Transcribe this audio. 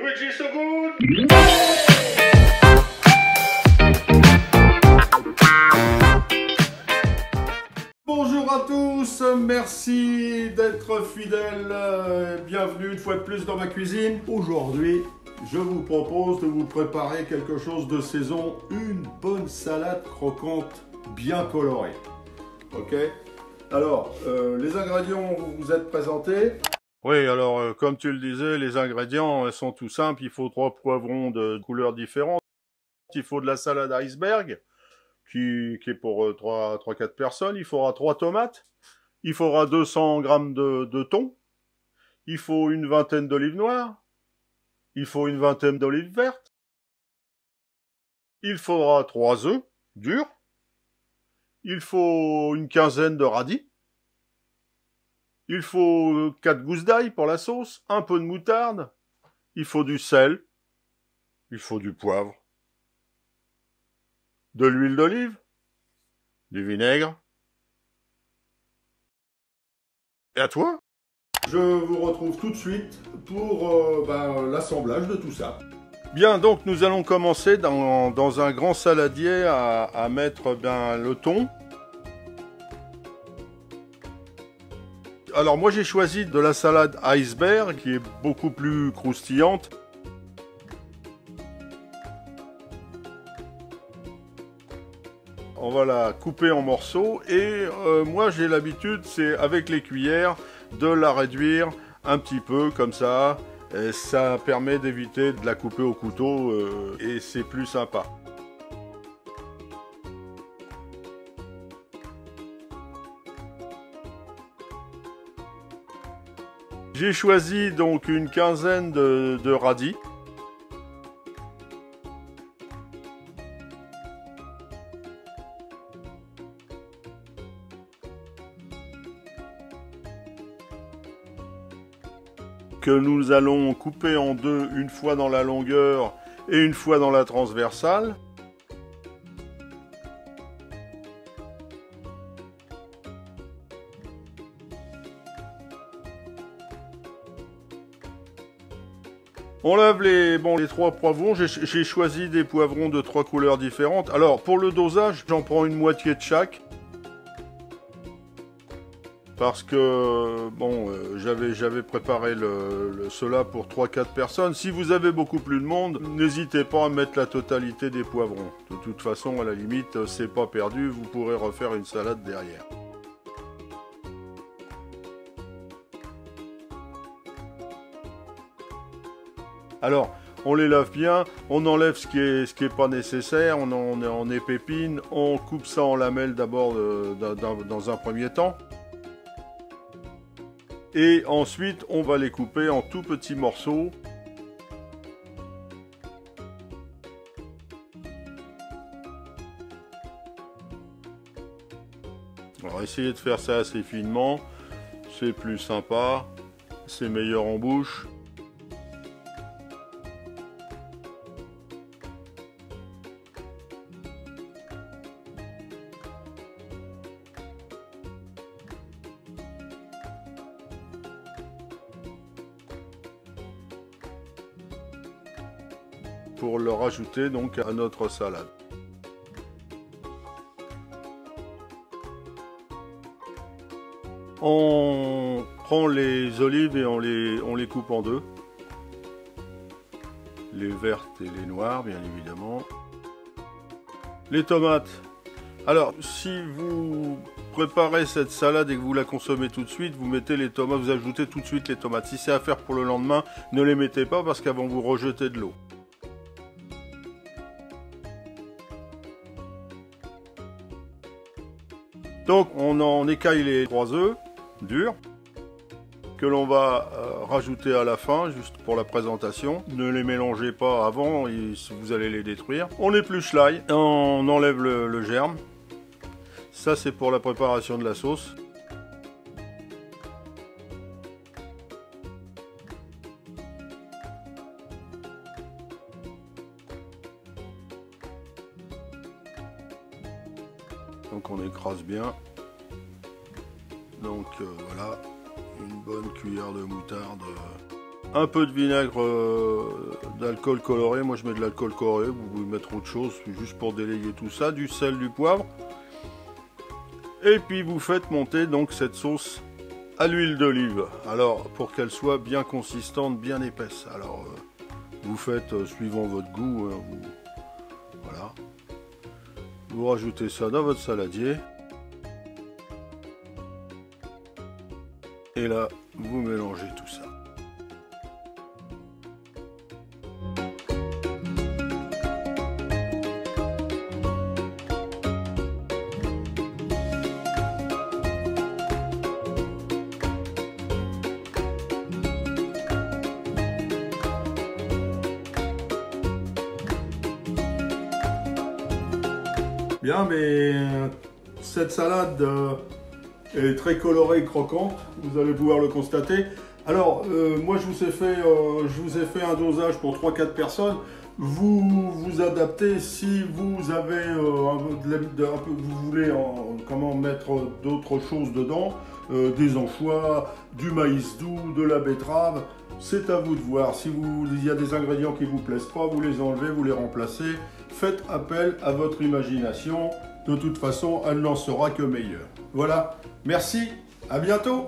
Luigi so good. Bonjour à tous, merci d'être fidèles, bienvenue une fois de plus dans ma cuisine. Aujourd'hui, je vous propose de vous préparer quelque chose de saison, une bonne salade croquante bien colorée. Ok? Alors, les ingrédients vous êtes présentés. Oui, alors comme tu le disais, les ingrédients sont tout simples. Il faut 3 poivrons de couleurs différentes. Il faut de la salade iceberg, qui est pour 3-4 personnes. Il faudra 3 tomates. Il faudra 200 grammes de thon. Il faut une vingtaine d'olives noires. Il faut une vingtaine d'olives vertes. Il faudra 3 œufs durs. Il faut une quinzaine de radis. Il faut 4 gousses d'ail pour la sauce, un peu de moutarde, il faut du sel, il faut du poivre, de l'huile d'olive, du vinaigre. Et à toi? Je vous retrouve tout de suite pour l'assemblage de tout ça. Bien, donc nous allons commencer dans un grand saladier à mettre le thon. Alors moi j'ai choisi de la salade iceberg qui est beaucoup plus croustillante. On va la couper en morceaux et moi j'ai l'habitude, c'est avec les cuillères, de la réduire un petit peu comme ça. Et ça permet d'éviter de la couper au couteau et c'est plus sympa. J'ai choisi donc une quinzaine de radis. Que nous allons couper en deux, une fois dans la longueur et une fois dans la transversale. On lave les 3 poivrons. J'ai choisi des poivrons de 3 couleurs différentes. Alors, pour le dosage, j'en prends une moitié de chaque. Parce que, j'avais préparé cela pour 3-4 personnes. Si vous avez beaucoup plus de monde, n'hésitez pas à mettre la totalité des poivrons. De toute façon, à la limite, c'est pas perdu. Vous pourrez refaire une salade derrière. Alors, on les lave bien, on enlève ce qui est pas nécessaire, on épépine, on coupe ça en lamelles d'abord dans un premier temps. Et ensuite, on va les couper en tout petits morceaux. Alors, essayez de faire ça assez finement, c'est plus sympa, c'est meilleur en bouche. Pour le rajouter donc à notre salade. On prend les olives et on les coupe en deux. Les vertes et les noires, bien évidemment. Les tomates. Alors, si vous préparez cette salade et que vous la consommez tout de suite, vous mettez les tomates, vous ajoutez tout de suite les tomates. Si c'est à faire pour le lendemain, ne les mettez pas parce qu'elles vont vous rejeter de l'eau. Donc on écaille les 3 œufs durs que l'on va rajouter à la fin juste pour la présentation. Ne les mélangez pas avant, vous allez les détruire. On épluche l'ail, on enlève le germe. Ça c'est pour la préparation de la sauce. Donc on écrase bien. Donc voilà, une bonne cuillère de moutarde un peu de vinaigre d'alcool coloré. Moi je mets de l'alcool coloré, vous pouvez mettre autre chose juste pour délayer tout ça, du sel, du poivre. Et puis vous faites monter donc cette sauce à l'huile d'olive. Alors pour qu'elle soit bien consistante, bien épaisse. Alors vous faites suivant votre goût. Voilà. Vous rajoutez ça dans votre saladier. Et là, vous mélangez tout ça. Bien, mais cette salade est très colorée et croquante, vous allez pouvoir le constater. Alors, moi je vous ai fait un dosage pour 3-4 personnes. Vous vous adaptez si vous avez vous voulez comment mettre d'autres choses dedans, des anchois, du maïs doux, de la betterave. C'est à vous de voir. Si il y a des ingrédients qui vous plaisent pas, vous les enlevez, vous les remplacez. Faites appel à votre imagination. De toute façon, elle n'en sera que meilleure. Voilà. Merci. À bientôt.